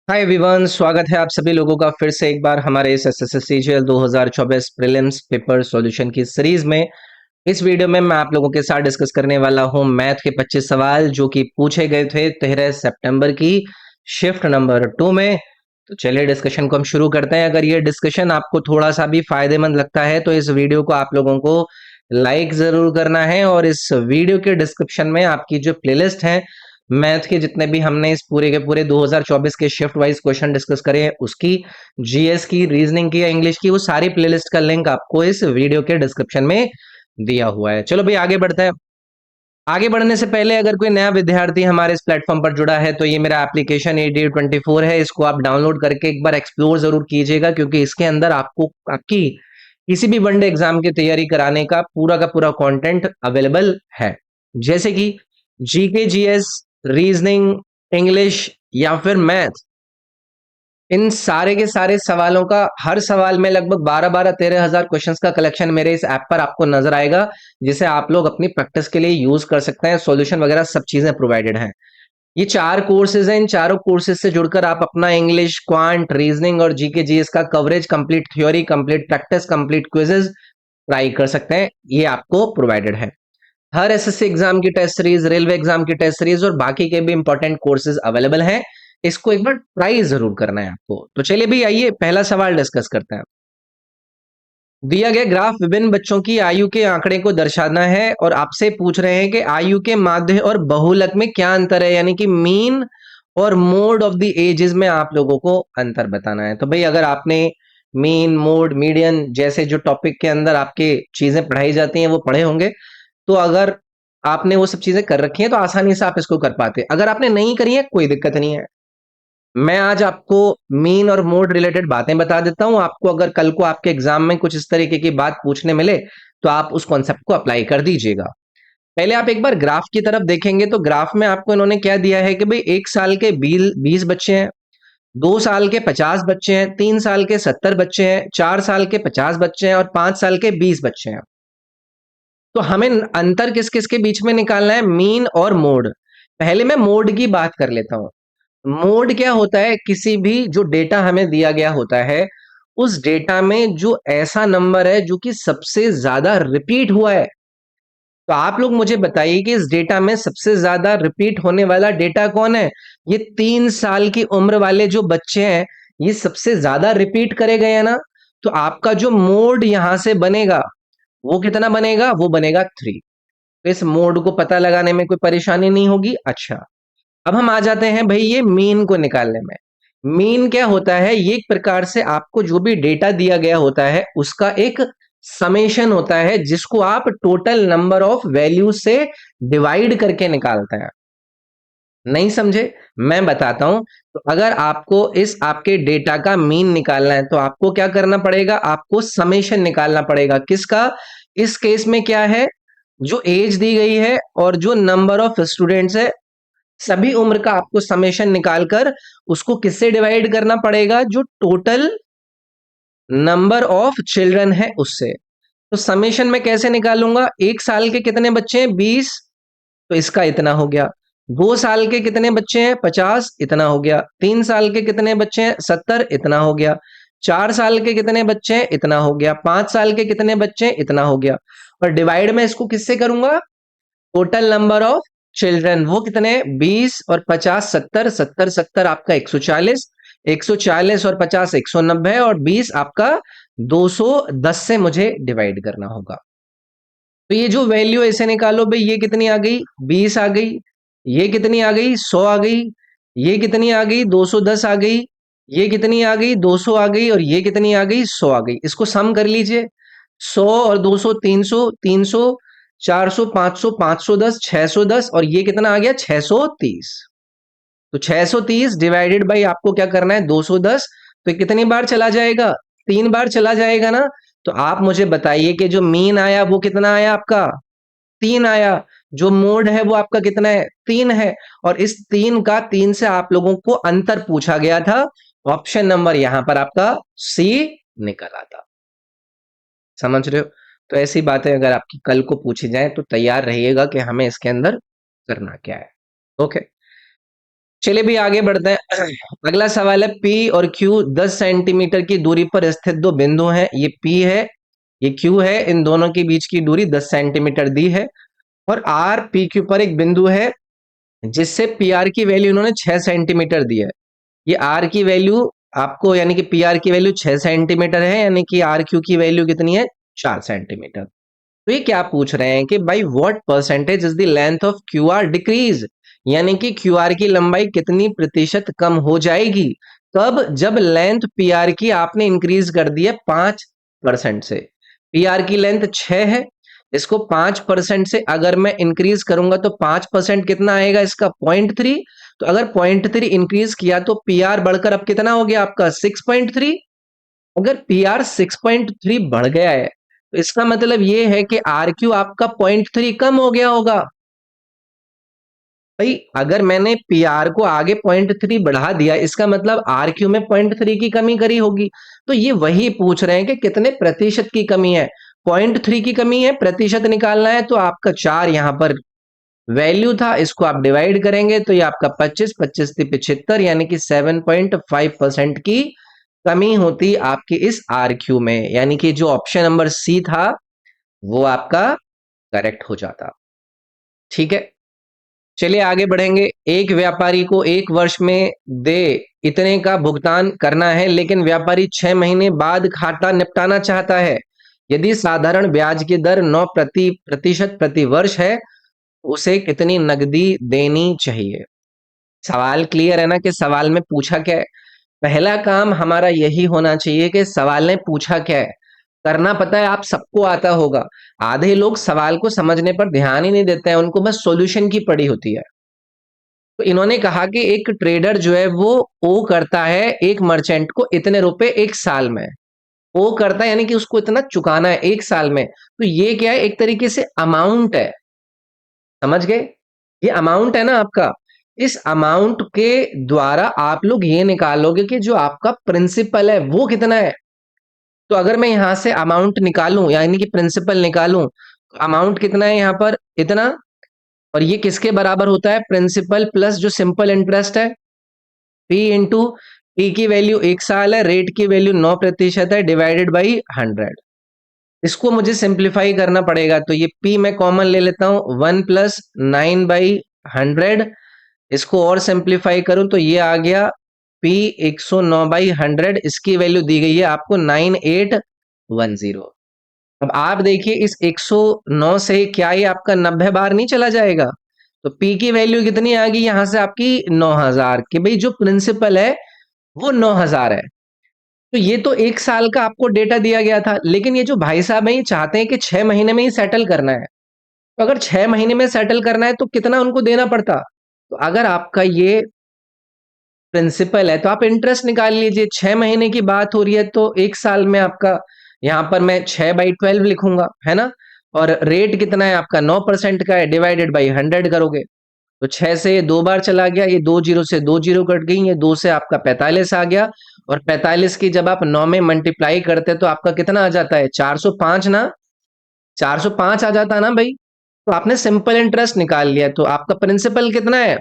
Hi everyone, स्वागत है आप सभी लोगों का फिर से एक बार हमारे इस एसएससी 2024 प्रीलिम्स पेपर सॉल्यूशन की सीरीज में। इस वीडियो में मैं आप लोगों के साथ डिस्कस करने वाला हूं मैथ के 25 सवाल जो कि पूछे गए थे 13 सितंबर की शिफ्ट नंबर 2 में। तो चलिए डिस्कशन को हम शुरू करते हैं। अगर ये डिस्कशन आपको थोड़ा सा भी फायदेमंद लगता है तो इस वीडियो को आप लोगों को लाइक जरूर करना है, और इस वीडियो के डिस्क्रिप्शन में आपकी जो प्लेलिस्ट है मैथ के, जितने भी हमने इस पूरे के पूरे 2024 के शिफ्ट वाइज क्वेश्चन डिस्कस करे हैं उसकी, जीएस की, रीजनिंग की या इंग्लिश की, वो सारी प्लेलिस्ट का लिंक आपको इस वीडियो के डिस्क्रिप्शन में दिया हुआ है। चलो भाई आगे बढ़ते हैं। आगे बढ़ने से पहले अगर कोई नया विद्यार्थी हमारे इस प्लेटफॉर्म पर जुड़ा है तो ये मेरा एप्लीकेशन AD24 है, इसको आप डाउनलोड करके एक बार एक्सप्लोर जरूर कीजिएगा, क्योंकि इसके अंदर आपको आपकी किसी भी वनडे एग्जाम की तैयारी कराने का पूरा कंटेंट अवेलेबल है। जैसे कि जीके, जीएस, रीजनिंग, इंग्लिश या फिर मैथ, इन सारे के सारे सवालों का हर सवाल में लगभग 12-13 हजार क्वेश्चंस का कलेक्शन मेरे इस ऐप पर आपको नजर आएगा, जिसे आप लोग अपनी प्रैक्टिस के लिए यूज कर सकते हैं। सॉल्यूशन वगैरह सब चीजें प्रोवाइडेड हैं। ये 4 कोर्सेज हैं। इन चारों कोर्सेज से जुड़कर आप अपना इंग्लिश, क्वांट, रीजनिंग और जीके जीएस का coverage, complete theory, complete practice, complete quizzes try कर सकते हैं। ये आपको प्रोवाइडेड है। हर एसएससी एग्जाम की टेस्ट सीरीज, रेलवे एग्जाम की टेस्ट सीरीज और बाकी के भी इंपॉर्टेंट कोर्सेज अवेलेबल हैं। इसको एक बार ट्राई जरूर करना है आपको। तो चलिए भी आइए पहला सवाल डिस्कस करते हैं। दिया गया ग्राफ विभिन्न बच्चों की आयु के आंकड़े को दर्शाना है और आपसे पूछ रहे हैं कि आयु के माध्य और बहुलक में क्या अंतर है, यानी कि मीन और मोड ऑफ द एजेस में आप लोगों को अंतर बताना है। तो भाई अगर आपने मीन, मोड, मीडियन जैसे जो टॉपिक के अंदर आपके चीजें पढ़ाई जाती हैं वो पढ़े होंगे, तो अगर आपने वो सब चीजें कर रखी हैं तो आसानी से आप इसको कर पाते हैं। अगर आपने नहीं करी है कोई दिक्कत नहीं है। मैं आज आपको मीन और मोड रिलेटेड बातें बता देता हूं। आपको अगर कल को आपके एग्जाम में कुछ इस तरीके की बात पूछने मिले तो आप उस कॉन्सेप्ट को अप्लाई कर दीजिएगा। पहले आप एक बार ग्राफ की तरफ देखेंगे तो ग्राफ में आपको इन्होंने क्या दिया है कि भाई 1 साल के 20 बच्चे हैं, 2 साल के 50 बच्चे हैं, 3 साल के 70 बच्चे हैं, 4 साल के 50 बच्चे हैं और 5 साल के 20 बच्चे हैं। तो हमें अंतर किस किस के बीच में निकालना है, मीन और मोड। पहले मैं मोड की बात कर लेता हूं। मोड क्या होता है, किसी भी जो डेटा हमें दिया गया होता है उस डेटा में जो ऐसा नंबर है जो कि सबसे ज्यादा रिपीट हुआ है। तो आप लोग मुझे बताइए कि इस डेटा में सबसे ज्यादा रिपीट होने वाला डेटा कौन है। ये 3 साल की उम्र वाले जो बच्चे हैं, ये सबसे ज्यादा रिपीट करे गए हैं ना। तो आपका जो मोड यहां से बनेगा वो कितना बनेगा, वो बनेगा 3। तो इस मोड को पता लगाने में कोई परेशानी नहीं होगी। अच्छा, अब हम आ जाते हैं भाई ये मीन को निकालने में। मीन क्या होता है, ये एक प्रकार से आपको जो भी डेटा दिया गया होता है उसका एक समेशन होता है, जिसको आप टोटल नंबर ऑफ वैल्यूज से डिवाइड करके निकालते हैं। नहीं समझे, मैं बताता हूं। तो अगर आपको इस आपके डेटा का मीन निकालना है तो आपको क्या करना पड़ेगा, आपको समेशन निकालना पड़ेगा। किसका? इस केस में क्या है, जो एज दी गई है और जो नंबर ऑफ स्टूडेंट्स है, सभी उम्र का आपको समेशन निकालकर उसको किससे डिवाइड करना पड़ेगा, जो टोटल नंबर ऑफ चिल्ड्रन है उससे। तो समेशन में कैसे निकालूंगा, 1 साल के कितने बच्चे हैं, 20, तो इसका इतना हो गया। 2 साल के कितने बच्चे हैं, 50, इतना हो गया। 3 साल के कितने बच्चे हैं, 70, इतना हो गया। 4 साल के कितने बच्चे हैं, इतना हो गया। 5 साल के कितने बच्चे हैं, इतना हो गया। और डिवाइड में इसको किससे करूंगा, टोटल नंबर ऑफ चिल्ड्रन, वो कितने, 20 और 50, 70, 70 70 आपका 140, 140 और 50 190 और 20 आपका 210 से मुझे डिवाइड करना होगा। तो ये जो वैल्यू ऐसे निकालो भाई, ये कितनी आ गई, 20 आ गई। ये कितनी आ गई, 100 आ गई। ये कितनी आ गई, 210 आ गई। ये कितनी आ गई, 200 आ गई। और ये कितनी आ गई, 100 आ गई। इसको सम कर लीजिए। 100 और 200, 300, 300, 400, 500, 510, 610 और ये कितना आ गया, 630। तो 630 डिवाइडेड बाई आपको क्या करना है, 210। तो कितनी बार चला जाएगा, 3 बार चला जाएगा ना। तो आप मुझे बताइए कि जो मीन आया वो कितना आया आपका, 3 आया। जो मोड है वो आपका कितना है, 3 है। और इस 3 से आप लोगों को अंतर पूछा गया था। ऑप्शन नंबर यहां पर आपका सी निकल आता। समझ रहे हो। तो ऐसी बातें अगर आपकी कल को पूछी जाए तो तैयार रहिएगा कि हमें इसके अंदर करना क्या है। ओके, चलिए भी आगे बढ़ते हैं। अगला सवाल है, पी और क्यू 10 सेंटीमीटर की दूरी पर स्थित दो बिंदु हैं। ये पी है, ये क्यू है, इन दोनों के बीच की दूरी 10 सेंटीमीटर दी है। और आर पी क्यू पर एक बिंदु है जिससे पी आर की वैल्यू इन्होंने 6 सेंटीमीटर दी है। ये आर की वैल्यू आपको, यानी कि पी आर की वैल्यू 6 सेंटीमीटर है, यानी कि आर क्यू की वैल्यू कितनी है, 4 सेंटीमीटर। तो ये क्या पूछ रहे हैं कि भाई what percentage is the length of Q R decrease, यानी कि क्यू आर की लंबाई कितनी प्रतिशत कम हो जाएगी, कब, जब लेंथ पी आर की आपने इंक्रीज कर दी है 5% से। पी आर की लेंथ 6 है, इसको 5% से अगर मैं इंक्रीज करूंगा तो 5% कितना आएगा इसका, 0.3। तो अगर 0.3 इंक्रीज किया तो पी आर बढ़कर अब कितना हो गया आपका, 6.3। अगर पी आर 6.3 बढ़ गया है तो इसका मतलब ये है कि आर क्यू आपका 0.3 कम हो गया होगा। भाई अगर मैंने पी आर को आगे 0.3 बढ़ा दिया, इसका मतलब आर क्यू में 0.3 की कमी करी होगी। तो ये वही पूछ रहे हैं कि कितने प्रतिशत की कमी है, 0.3 की कमी है, प्रतिशत निकालना है। तो आपका 4 यहां पर वैल्यू था, इसको आप डिवाइड करेंगे तो ये आपका 25 25 से 75, यानी कि 7.5% की कमी होती आपकी इस आर क्यू में, यानी कि जो ऑप्शन नंबर सी था वो आपका करेक्ट हो जाता। ठीक है, चलिए आगे बढ़ेंगे। एक व्यापारी को 1 वर्ष में दे इतने का भुगतान करना है, लेकिन व्यापारी 6 महीने बाद खाता निपटाना चाहता है। यदि साधारण ब्याज की दर 9% प्रति वर्ष है, उसे कितनी नकदी देनी चाहिए। सवाल क्लियर है ना, कि सवाल में पूछा क्या है। पहला काम हमारा यही होना चाहिए कि सवाल ने पूछा क्या है, करना पता है, आप सबको आता होगा। आधे लोग सवाल को समझने पर ध्यान ही नहीं देते हैं, उनको बस सॉल्यूशन की पड़ी होती है। तो इन्होंने कहा कि एक ट्रेडर जो है वो ओ करता है एक मर्चेंट को इतने रुपए 1 साल में, ओ करता है यानी कि उसको इतना चुकाना है 1 साल में। तो ये क्या है, एक तरीके से अमाउंट है, समझ गए। ये अमाउंट है ना आपका, इस अमाउंट के द्वारा आप लोग ये निकालोगे कि जो आपका प्रिंसिपल है वो कितना है। तो अगर मैं यहां से अमाउंट निकालूं, यानी कि प्रिंसिपल निकालूं, तो अमाउंट कितना है यहां पर, इतना। और ये किसके बराबर होता है, प्रिंसिपल प्लस जो सिंपल इंटरेस्ट है, पी इंटू, पी की वैल्यू 1 साल है, रेट की वैल्यू 9% है, डिवाइडेड बाई 100। इसको मुझे सिंप्लीफाई करना पड़ेगा, तो ये पी मैं कॉमन ले लेता हूं, 1 + 9/100। इसको और सिंप्लीफाई करूं तो ये आ गया पी 109/100, इसकी वैल्यू दी गई है आपको 9810। अब आप देखिए इस 109 से क्या ये आपका 90 बार नहीं चला जाएगा। तो पी की वैल्यू कितनी आ गई यहां से आपकी, 9000, कि भाई जो प्रिंसिपल है वो 9000 है। तो ये तो 1 साल का आपको डेटा दिया गया था, लेकिन ये जो भाई साहब है ये चाहते हैं कि 6 महीने में ही सेटल करना है। तो अगर 6 महीने में सेटल करना है तो कितना उनको देना पड़ता। तो अगर आपका ये प्रिंसिपल है तो आप इंटरेस्ट निकाल लीजिए, 6 महीने की बात हो रही है तो 1 साल में आपका, यहां पर मैं 6/12 लिखूंगा, है ना। और रेट कितना है आपका, 9% का है, डिवाइडेड बाई 100 करोगे। तो 6 से ये 2 बार चला गया, ये 2 जीरो से 2 जीरो कट गई, ये 2 से आपका 45 आ गया। और 45 की जब आप 9 में मल्टीप्लाई करते तो आपका कितना आ जाता है, 405 ना, 405 आ जाता ना भाई। तो आपने सिंपल इंटरेस्ट निकाल लिया, तो आपका प्रिंसिपल कितना है,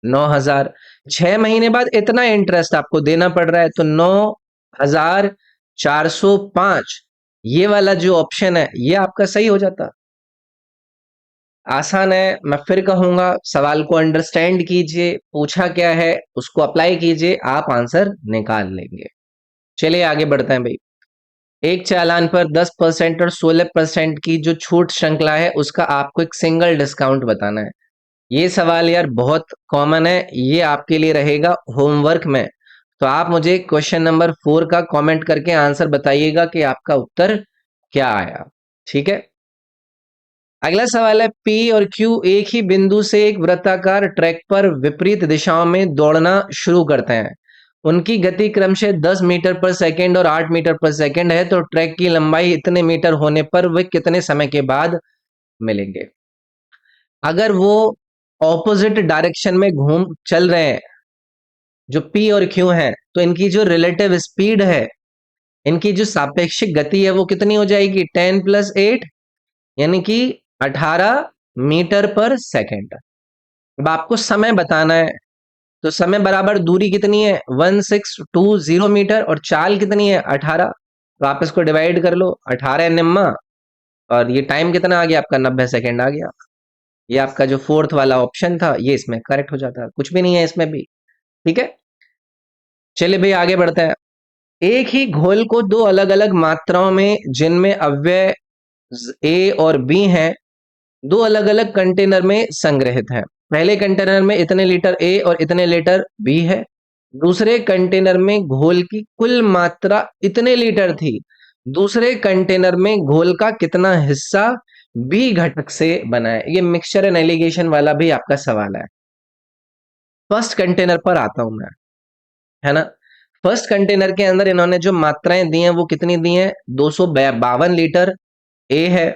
9000। 6 महीने बाद इतना इंटरेस्ट आपको देना पड़ रहा है, तो 9405, ये वाला जो ऑप्शन है ये आपका सही हो जाता। आसान है, मैं फिर कहूंगा सवाल को अंडरस्टैंड कीजिए, पूछा क्या है उसको अप्लाई कीजिए, आप आंसर निकाल लेंगे। चलिए आगे बढ़ते हैं भाई। एक चालान पर 10% और 16% की जो छूट श्रृंखला है उसका आपको एक सिंगल डिस्काउंट बताना है। ये सवाल यार बहुत कॉमन है, ये आपके लिए रहेगा होमवर्क में। तो आप मुझे क्वेश्चन नंबर 4 का कमेंट करके आंसर बताइएगा कि आपका उत्तर क्या आया। ठीक है, अगला सवाल है, पी और क्यू एक ही बिंदु से एक वृत्ताकार ट्रैक पर विपरीत दिशाओं में दौड़ना शुरू करते हैं। उनकी गति क्रमशः 10 मीटर पर सेकंड और 8 मीटर पर सेकंड है, तो ट्रैक की लंबाई इतने मीटर होने पर वे कितने समय के बाद मिलेंगे। अगर वो ऑपोजिट डायरेक्शन में घूम चल रहे हैं, जो पी और क्यू हैं, तो इनकी जो रिलेटिव स्पीड है, इनकी जो सापेक्षिक गति है वो कितनी हो जाएगी, 10 + 8, यानी कि 18 मीटर पर सेकंड। अब आपको समय बताना है, तो समय बराबर दूरी कितनी है 1620 मीटर और चाल कितनी है 18। तो आप इसको डिवाइड कर लो 18 निम्मा और ये टाइम कितना आ गया आपका 90 सेकेंड आ गया। ये आपका जो फोर्थ वाला ऑप्शन था ये इसमें करेक्ट हो जाता है, कुछ भी नहीं है इसमें भी। ठीक है, चलिए भाई आगे बढ़ते हैं। एक ही घोल को दो अलग अलग मात्राओं में जिनमें अव्यय ए और बी हैं दो अलग अलग कंटेनर में संग्रहित है। पहले कंटेनर में इतने लीटर ए और इतने लीटर बी है। दूसरे कंटेनर में घोल की कुल मात्रा इतने लीटर थी। दूसरे कंटेनर में घोल का कितना हिस्सा बी घटक से बना है। ये मिक्सचर एंड एलिगेशन वाला भी आपका सवाल है। फर्स्ट कंटेनर पर आता हूं मैं, है ना। फर्स्ट कंटेनर के अंदर इन्होंने जो मात्राएं दी हैं वो कितनी दी हैं 252 लीटर ए है।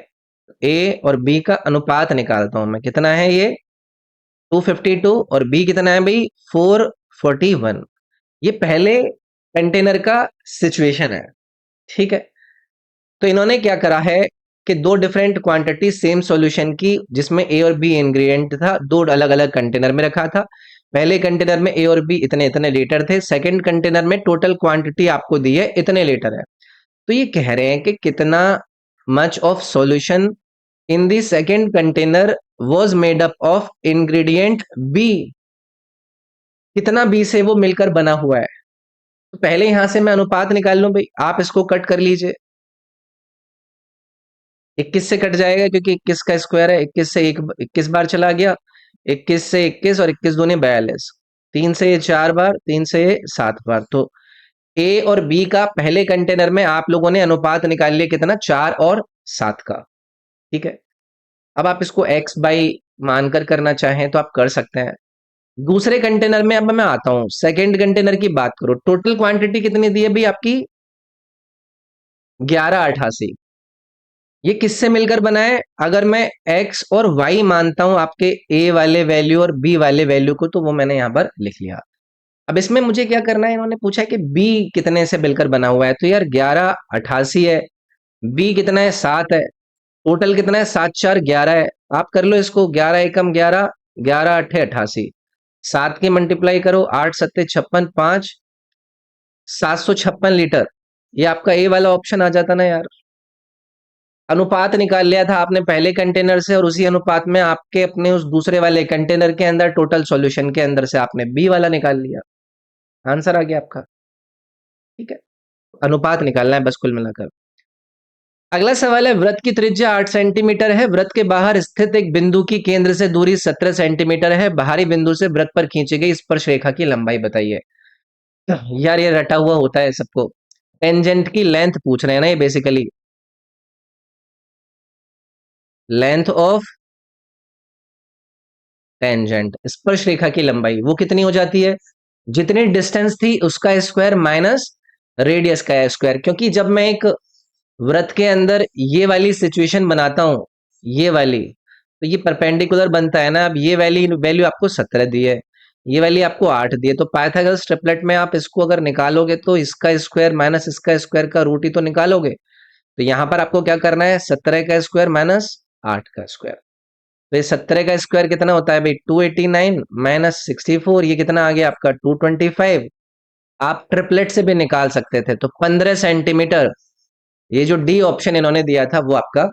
ए और बी का अनुपात निकालता हूं मैं, कितना है ये 252 और बी कितना है भाई 441। ये पहले कंटेनर का सिचुएशन है। ठीक है, तो इन्होंने क्या करा है कि दो डिफरेंट क्वांटिटी सेम सॉल्यूशन की जिसमें ए और बी इंग्रेडिएंट था दो अलग अलग कंटेनर में रखा था। पहले कंटेनर में ए और बी इतने इतने लीटर थे, सेकंड कंटेनर में टोटल क्वांटिटी आपको दी है इतने लीटर है। तो ये कह रहे हैं कि कितना much of solution in the second container was made up of ingredient B, कितना बी से वो मिलकर बना हुआ है। तो पहले यहां से मैं अनुपात निकाल लूं भाई, आप इसको कट कर लीजिए। 21 से कट जाएगा क्योंकि 21 का स्क्वायर है, 21 से 21 बार चला गया, 21 से 21 और 21 दूनी 42, 3 से ये 4 बार, 3 से ये 7 बार। तो ए और बी का पहले कंटेनर में आप लोगों ने अनुपात निकाल लिया कितना 4 और 7 का। ठीक है, अब आप इसको x बाई मानकर करना चाहें तो आप कर सकते हैं। दूसरे कंटेनर में अब मैं आता हूं, सेकेंड कंटेनर की बात करो, टोटल क्वांटिटी कितनी दी है भाई आपकी 1188। ये किससे मिलकर बना है, अगर मैं x और y मानता हूं आपके a वाले वैल्यू और b वाले वैल्यू को तो वो मैंने यहां पर लिख लिया। अब इसमें मुझे क्या करना है, इन्होंने पूछा है कि b कितने से मिलकर बना हुआ है, तो यार 1188 है, b कितना है 7 है, टोटल कितना है 7 4 11 है। आप कर लो इसको, 11 एकम 11, 11 अठे 88, 7 की मल्टीप्लाई करो 8 सत्ते 56, 5 756 लीटर। ये आपका ए वाला ऑप्शन आ जाता ना यार। अनुपात निकाल लिया था आपने पहले कंटेनर से और उसी अनुपात में आपके अपने उस दूसरे वाले कंटेनर के अंदर टोटल सॉल्यूशन के अंदर से आपने बी वाला निकाल लिया, आंसर आ गया आपका। ठीक है, अनुपात निकालना है बस कुल मिलाकर। अगला सवाल है, वृत्त की त्रिज्या 8 सेंटीमीटर है, वृत्त के बाहर स्थित एक बिंदु की केंद्र से दूरी 17 सेंटीमीटर है, बाहरी बिंदु से वृत्त पर खींची गई स्पर्श रेखा की लंबाई बताइए। यार ये रटा हुआ होता है सबको, टेंजेंट की लेंथ पूछ रहे हैं ना ये बेसिकली, लेंथ ऑफ टेंजेंट स्पर्श रेखा की लंबाई वो कितनी हो जाती है, जितनी डिस्टेंस थी उसका स्क्वायर माइनस रेडियस का स्क्वायर। क्योंकि जब मैं एक वृत्त के अंदर ये वाली सिचुएशन बनाता हूं, ये वाली, तो ये परपेंडिकुलर बनता है ना। अब ये वैल्यू वैल्यू आपको 17 दी है, ये वैल्यू आपको 8 दी है, तो पाइथागोरस ट्रिपलेट में आप इसको अगर निकालोगे तो इसका स्क्वायर माइनस इसका स्क्वायर का रूट ही तो निकालोगे। तो यहां पर आपको क्या करना है 17 का स्क्वायर माइनस 8 का स्क्वायर। तो ये 17 का स्क्वायर कितना होता है भाई 289 माइनस 64, ये कितना आ गया आपका 225। आप ट्रिपलेट से भी निकाल सकते थे, तो 15 सेंटीमीटर। ये जो डी ऑप्शन इन्होंने दिया था वो आपका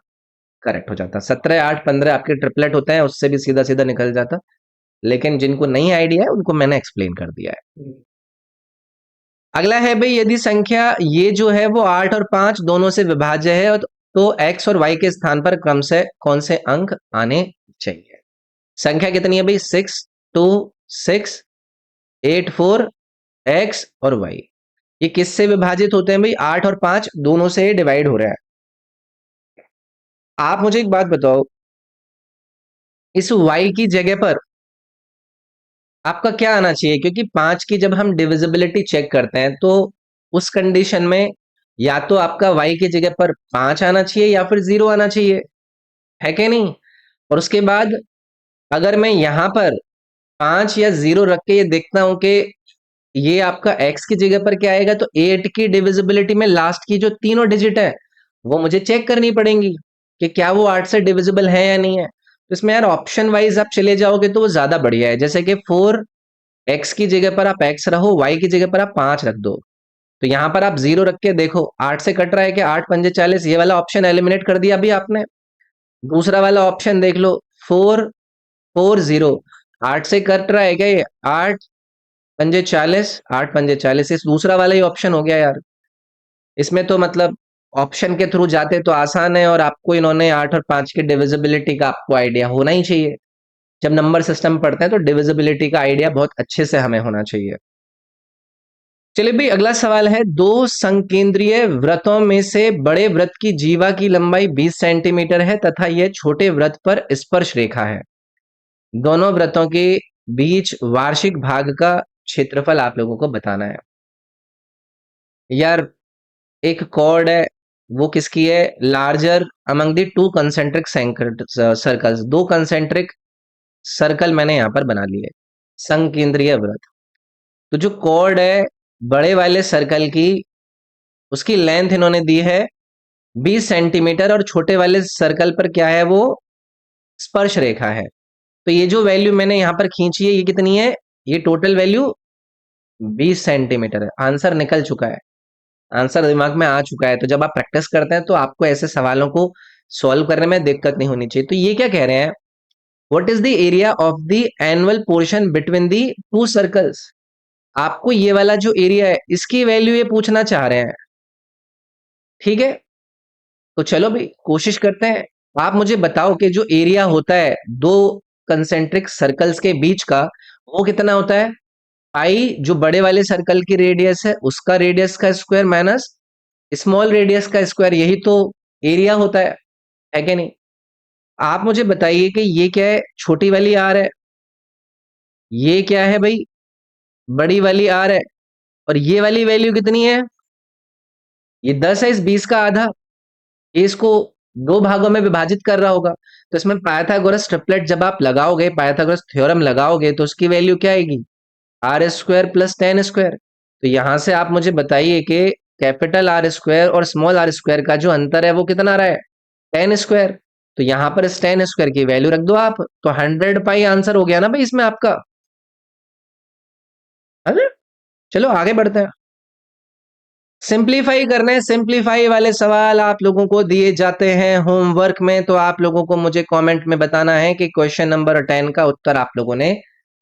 करेक्ट हो जाता। 17 8 15 आपके ट्रिपलेट होते हैं, उससे भी सीधा सीधा निकल जाता, लेकिन जिनको नहीं आइडिया है उनको मैंने एक्सप्लेन कर दिया है। अगला है भाई, यदि संख्या ये जो है वो 8 और 5 दोनों से विभाज्य है तो x और y के स्थान पर क्रम से कौन से अंक आने चाहिए। संख्या कितनी है भाई 6 2 6 8 4 x और y। ये किससे विभाजित होते हैं भाई 8 और 5 दोनों से डिवाइड हो रहा है। आप मुझे एक बात बताओ, इस y की जगह पर आपका क्या आना चाहिए, क्योंकि 5 की जब हम डिविजिबिलिटी चेक करते हैं तो उस कंडीशन में या तो आपका y की जगह पर 5 आना चाहिए या फिर 0 आना चाहिए, है कि नहीं। और उसके बाद अगर मैं यहां पर 5 या 0 रख के ये देखता हूं कि ये आपका x की जगह पर क्या आएगा, तो 8 की डिविजिबिलिटी में लास्ट की जो तीनों डिजिट है वो मुझे चेक करनी पड़ेंगी कि क्या वो 8 से डिविजिबल है या नहीं है। तो इसमें यार ऑप्शन वाइज आप चले जाओगे तो वो ज्यादा बढ़िया है, जैसे कि 4 x की जगह पर आप x रहो, y की जगह पर आप 5 रख दो। तो यहां पर आप 0 रख के देखो 8 से कट रहा है कि 8 पंजे 40, ये वाला ऑप्शन एलिमिनेट कर दिया अभी आपने। दूसरा वाला ऑप्शन देख लो, 4 4 0, 8 से कट रहा है क्या ये? 8 पंजे 40, 8 पंजे 40, इस दूसरा वाला ही ऑप्शन हो गया यार। इसमें तो मतलब ऑप्शन के थ्रू जाते तो आसान है, और आपको इन्होंने 8 और 5 की डिविजिबिलिटी का आपको आइडिया होना ही चाहिए। जब नंबर सिस्टम पढ़ते हैं तो डिविजिबिलिटी का आइडिया बहुत अच्छे से हमें होना चाहिए। चलिए भाई, अगला सवाल है, दो संकेंद्रीय वृत्तों में से बड़े वृत्त की जीवा की लंबाई 20 सेंटीमीटर है तथा यह छोटे वृत्त पर स्पर्श रेखा है। दोनों वृत्तों के बीच वार्षिक भाग का क्षेत्रफल आप लोगों को बताना है। यार, एक कॉर्ड है, वो किसकी है? Larger among the two concentric circles. दो कंसेंट्रिक सर्कल मैंने यहां पर बना लिए, संकेंद्रीय वृत्त। तो जो कॉर्ड है बड़े वाले सर्कल की, उसकी लेंथ इन्होंने दी है 20 सेंटीमीटर, और छोटे वाले सर्कल पर क्या है? वो स्पर्श रेखा है। तो ये जो वैल्यू मैंने यहां पर खींची है, ये कितनी है? ये टोटल वैल्यू 20 सेंटीमीटर है। आंसर निकल चुका है, आंसर दिमाग में आ चुका है। तो जब आप प्रैक्टिस करते हैं तो आपको ऐसे सवालों को सॉल्व करने में दिक्कत नहीं होनी चाहिए। तो ये क्या कह रहे हैं? What is the area of the annual portion between the two circles? आपको ये वाला जो एरिया है इसकी वैल्यू ये पूछना चाह रहे हैं। ठीक है, तो चलो भाई कोशिश करते हैं। आप मुझे बताओ कि जो एरिया होता है दो कंसेंट्रिक सर्कल्स के बीच का, वो कितना होता है? पाई, जो बड़े वाले सर्कल की रेडियस है उसका रेडियस का स्क्वायर माइनस स्मॉल रेडियस का स्क्वायर, यही तो एरिया होता है कि नहीं? आप मुझे बताइए कि ये क्या है? छोटी वाली आर है, ये क्या है भाई? बड़ी वाली आर है, और ये वाली वैल्यू कितनी है? ये 10 है, इस 20 का आधा। ये इसको दो भागों में विभाजित कर रहा होगा। तो इसमें पाइथागोरस ट्रिपलेट जब आप लगाओगे, पाइथागोरस थ्योरम लगाओगे, तो उसकी वैल्यू क्या आएगी? R square plus 10 square. तो यहां से आप मुझे बताइए कि कैपिटल आर स्क्वायर और स्मॉल आर स्क्वायर का जो अंतर है वो कितना आ रहा है? 10 स्क्वायर। तो यहां पर इस 10 स्क्वायर की वैल्यू रख दो आप, तो 100 पाई आंसर हो गया ना भाई इसमें आपका। है ना? चलो आगे बढ़ते हैं। सिंपलीफाई करना है, सिंपलीफाई वाले सवाल आप लोगों को दिए जाते हैं होमवर्क में। तो आप लोगों को मुझे कमेंट में बताना है कि क्वेश्चन नंबर 10 का उत्तर आप लोगों ने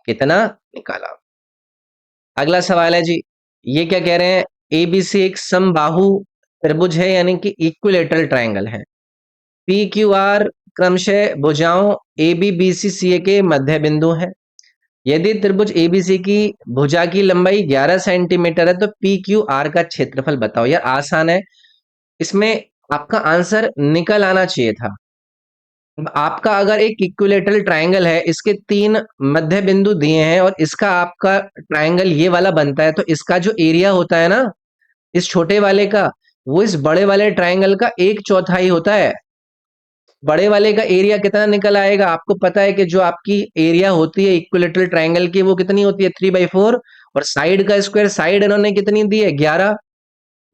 कितना निकाला। अगला सवाल है जी, ये क्या कह रहे हैं? एबीसी एक समबाहु त्रिभुज है, यानी कि इक्विलेटरल ट्रायंगल है। पी क्यू आर क्रमशः भुजाओं ए बी बी सी सी ए के मध्य बिंदु है। यदि त्रिभुज एबीसी की भुजा की लंबाई 11 सेंटीमीटर है तो पी क्यू आर का क्षेत्रफल बताओ। यार आसान है, इसमें आपका आंसर निकल आना चाहिए था। आपका अगर एक इक्विलेटरल ट्रायंगल है, इसके 3 मध्य बिंदु दिए हैं, और इसका आपका ट्रायंगल ये वाला बनता है, तो इसका जो एरिया होता है ना इस छोटे वाले का, वो इस बड़े वाले ट्रायंगल का 1/4 होता है। बड़े वाले का एरिया कितना निकल आएगा? आपको पता है कि जो आपकी एरिया होती है इक्विलेटरल ट्रायंगल की, वो कितनी होती है? 3/4। और साइड का स्क्वायर, साइड इन्होंने कितनी दी है? 11,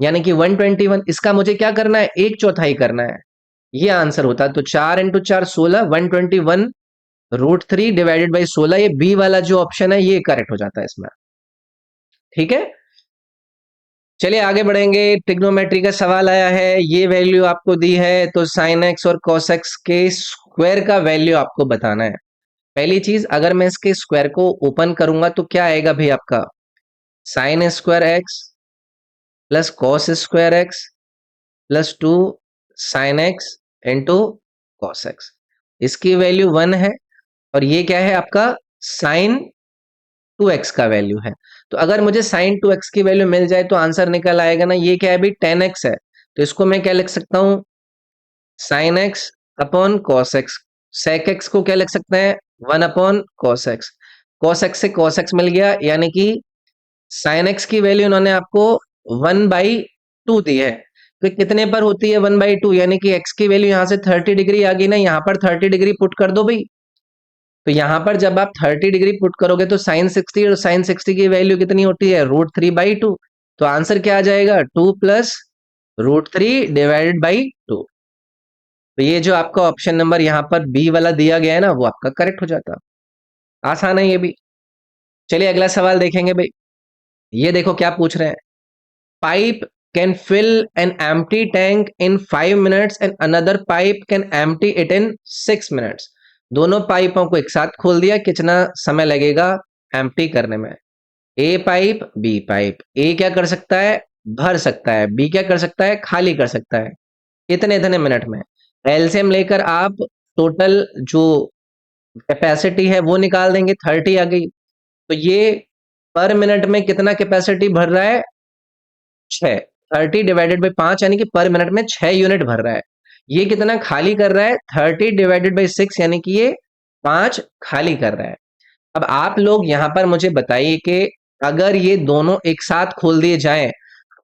यानी कि 121। इसका मुझे क्या करना है? 1/4 करना है। ये आंसर होता है। तो 4 × 4 16, 121 √3 डिवाइडेड बाई 16, ये बी वाला जो ऑप्शन है ये करेक्ट हो जाता है इसमें। ठीक है, चलिए आगे बढ़ेंगे। ट्रिग्नोमेट्री का सवाल आया है, ये वैल्यू आपको दी है, तो साइन एक्स और कॉस एक्स के स्क्वायर का वैल्यू आपको बताना है। पहली चीज, अगर मैं इसके स्क्वायर को ओपन करूंगा तो क्या आएगा भाई आपका? Sine square x plus cos square x plus 2 sine x into cos x. इसकी वैल्यू 1 है, और ये क्या है आपका? साइन 2x का वैल्यू है। तो अगर मुझे साइन 2x की वैल्यू मिल जाए तो आंसर निकल आएगा ना। ये क्या है भाई? 10x है। तो इसको मैं क्या लिख सकता हूं? Sine x upon cos x. Sec x को क्या लिख सकते हैं? 1 upon cos x. Cos x से कॉस एक्स मिल गया, यानी कि साइन एक्स की वैल्यू उन्होंने आपको 1/2 दी है। तो कितने पर होती है 1/2? यानी कि एक्स की वैल्यू यहां से 30 डिग्री आ गई ना, यहां पर 30 डिग्री पुट कर दो भाई। तो यहां पर जब आप 30 डिग्री पुट करोगे तो साइन 60, और साइन 60 की वैल्यू कितनी होती है? √3/2। तो आंसर क्या आ जाएगा? 2 प्लस √3 डिवाइडेड बाई 2। तो ये जो आपका ऑप्शन नंबर यहाँ पर बी वाला दिया गया है ना, वो आपका करेक्ट हो जाता। आसान है ये भी। चलिए अगला सवाल देखेंगे भाई। ये देखो क्या पूछ रहे हैं। Pipe can fill an empty tank in 5 minutes and another pipe can empty it in 6 minutes. दोनों पाइपों को एक साथ खोल दिया, कितना समय लगेगा एम्प्टी करने में? ए पाइप बी पाइप, ए क्या कर सकता है? भर सकता है। बी क्या कर सकता है? खाली कर सकता है। इतने इतने मिनट में। एलसीएम लेकर आप टोटल जो कैपेसिटी है वो निकाल देंगे, 30 आ गई। तो ये पर मिनट में कितना कैपेसिटी भर रहा है? 6। 30 डिवाइडेड बाई 5 यानी कि पर मिनट में 6 यूनिट भर रहा है। ये कितना खाली कर रहा है? 30 डिवाइडेड बाई 6 यानी कि ये 5 खाली कर रहा है। अब आप लोग यहाँ पर मुझे बताइए कि अगर ये दोनों एक साथ खोल दिए जाएं,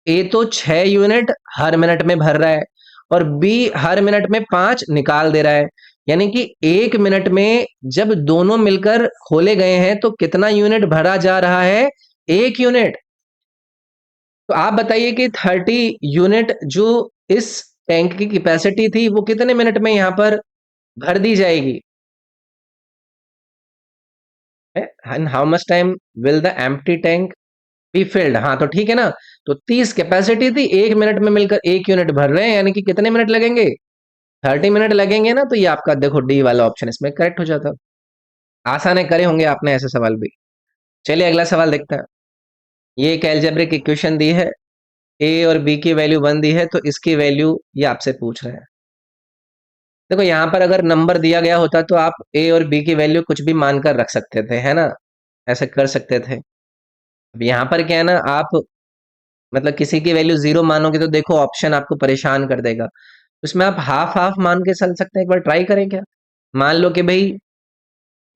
ए तो 6 यूनिट हर मिनट में भर रहा है और बी हर मिनट में 5 निकाल दे रहा है। यानी कि 1 मिनट में जब दोनों मिलकर खोले गए हैं तो कितना यूनिट भरा जा रहा है? 1 यूनिट। तो आप बताइए कि 30 यूनिट जो इस टैंक की कैपेसिटी थी वो कितने मिनट में यहाँ पर भर दी जाएगी? And how much time will the empty tank be filled? हाँ तो ठीक है ना। तो 30 कैपेसिटी थी, 1 मिनट में मिलकर 1 यूनिट भर रहे हैं, यानी कि कितने मिनट लगेंगे? 30 मिनट लगेंगे ना। तो ये आपका देखो डी वाला ऑप्शन इसमें करेक्ट हो जाता। आसान है, करे होंगे आपने ऐसे सवाल भी। चलिए अगला सवाल देखते हैं। ये एक अलजेब्रिक इक्वेशन दी है, ए और बी की वैल्यू 1 दी है, तो इसकी वैल्यू ये आपसे पूछ रहे हैं। देखो यहाँ पर अगर नंबर दिया गया होता तो आप ए और बी की वैल्यू कुछ भी मानकर रख सकते थे, है ना? ऐसे कर सकते थे। अब यहाँ पर क्या है ना, आप मतलब किसी की वैल्यू 0 मानोगे तो देखो ऑप्शन आपको परेशान कर देगा। उसमें आप हाफ हाफ मान के चल सकते हैं। एक बार ट्राई करें क्या? मान लो कि भाई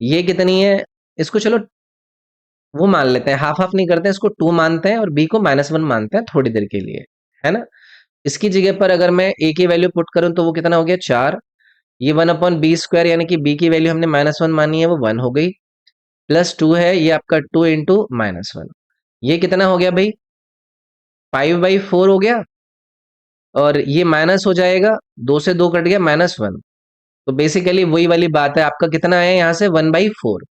ये कितनी है, इसको चलो वो मान लेते हैं, हाफ हाफ नहीं करते हैं, इसको 2 मानते हैं और बी को -1 मानते हैं थोड़ी देर के लिए, है ना? इसकी जगह पर अगर मैं ए की वैल्यू पुट करूं तो वो कितना हो गया? 4। ये 1/b² यानी कि बी की वैल्यू हमने -1 मानी है, वो 1 हो गई। +2 है, ये आपका 2 इंटू -1। ये कितना हो गया भाई? 5/4 हो गया। और ये माइनस हो जाएगा, 2 से 2 कट गया, -1। तो बेसिकली वही वाली बात है, आपका कितना है यहाँ से? 1/4।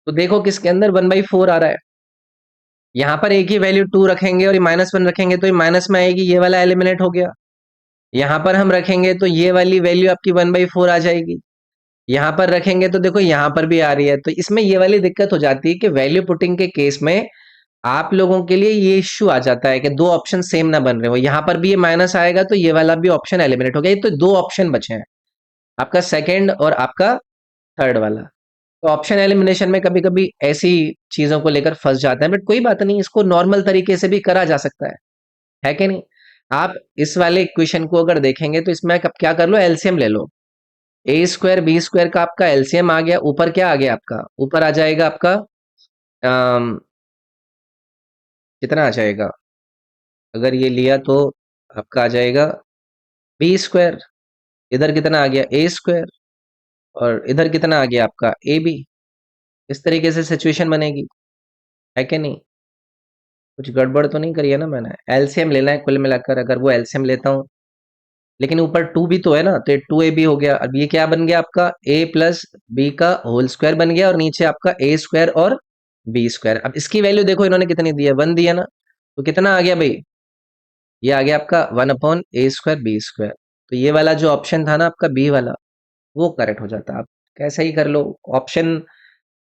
तो देखो किसके अंदर 1/4 आ रहा है। यहाँ पर एक ही वैल्यू 2 रखेंगे और ये -1 रखेंगे तो ये माइनस में आएगी, ये वाला एलिमिनेट हो गया। यहाँ पर हम रखेंगे तो ये वाली वैल्यू आपकी 1/4 आ जाएगी। यहाँ पर रखेंगे तो देखो यहाँ पर भी आ रही है। तो इसमें ये वाली दिक्कत हो जाती है कि वैल्यू पुटिंग के केस में आप लोगों के लिए ये इश्यू आ जाता है कि दो ऑप्शन सेम ना बन रहे हो। यहाँ पर भी ये माइनस आएगा तो ये वाला भी ऑप्शन एलिमिनेट हो गया। ये तो दो ऑप्शन बचे हैं, आपका सेकंड और आपका थर्ड वाला। तो ऑप्शन एलिमिनेशन में कभी कभी ऐसी चीजों को लेकर फंस जाते हैं, बट कोई बात नहीं, इसको नॉर्मल तरीके से भी करा जा सकता है कि नहीं? आप इस वाले इक्वेशन को अगर देखेंगे तो इसमें आप क्या कर लो, एलसीएम ले लो। a² b² का आपका एलसीएम आ गया। ऊपर क्या आ गया आपका? ऊपर आ जाएगा आपका कितना आ जाएगा? अगर ये लिया तो आपका आ जाएगा b²। इधर कितना आ गया? a²। और इधर कितना आ गया आपका? ab। इस तरीके से सिचुएशन बनेगी, है कि नहीं? कुछ गड़बड़ तो नहीं करी है ना मैंने? एलसीएम लेना है कुल मिलाकर, अगर वो एलसीएम लेता हूँ, लेकिन ऊपर 2 भी तो है ना, तो 2ab हो गया। अब ये क्या बन गया आपका? a प्लस बी का होल स्क्वायर बन गया और नीचे आपका a² और b²। अब इसकी वैल्यू देखो इन्होंने कितनी दी है? 1 दिया ना। तो कितना आ गया भाई? ये आ गया आपका 1/a²b²। तो ये वाला जो ऑप्शन था ना आपका बी वाला, वो करेक्ट हो जाता। आप कैसे ही कर लो, ऑप्शन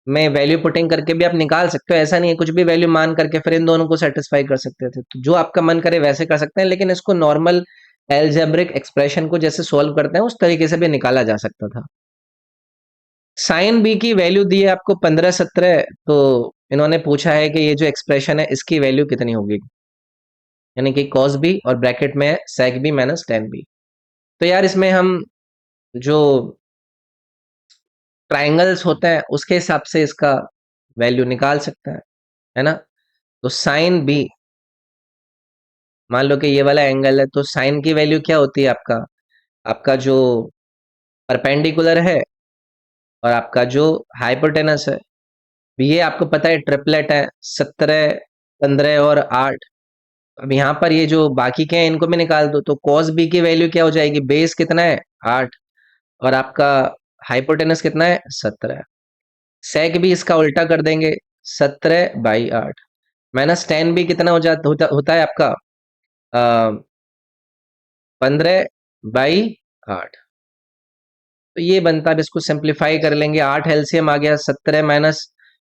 में वैल्यू पुटिंग करके भी आप निकाल सकते हो। ऐसा नहीं है कुछ भी वैल्यू मान करके फिर इन दोनों को सेटिस्फाई कर सकते थे। तो जो आपका मन करे वैसे कर सकते हैं, लेकिन इसको नॉर्मल एल्जेब्रिक एक्सप्रेशन को जैसे सॉल्व करते हैं उस तरीके से भी निकाला जा सकता था। साइन बी की वैल्यू दी है आपको 15-17। तो इन्होंने पूछा है कि ये जो एक्सप्रेशन है इसकी वैल्यू कितनी होगी, यानी कि कॉस बी और ब्रैकेट में है सेक बी माइनस टेन बी। तो यार इसमें हम जो ट्राइंगल्स होते हैं उसके हिसाब से इसका वैल्यू निकाल सकते हैं, है ना? तो साइन बी, मान लो कि ये वाला एंगल है, तो साइन की वैल्यू क्या होती है आपका? आपका जो परपेंडिकुलर है और आपका जो हाइपोटेनस है। ये आपको पता है ट्रिपलेट है, 17, 15 और 8। अब यहाँ पर ये जो बाकी के हैं इनको भी निकाल दो, तो कॉस बी की वैल्यू क्या हो जाएगी? बेस कितना है? 8। और आपका हाइपोटेनस कितना है? 17। सेक भी इसका उल्टा कर देंगे, 17/8 माइनस 10 भी कितना होता है आपका 15/8। तो ये बनता है, अब इसको सिंप्लीफाई कर लेंगे, 8 एलसीएम आ गया, 17 माइनस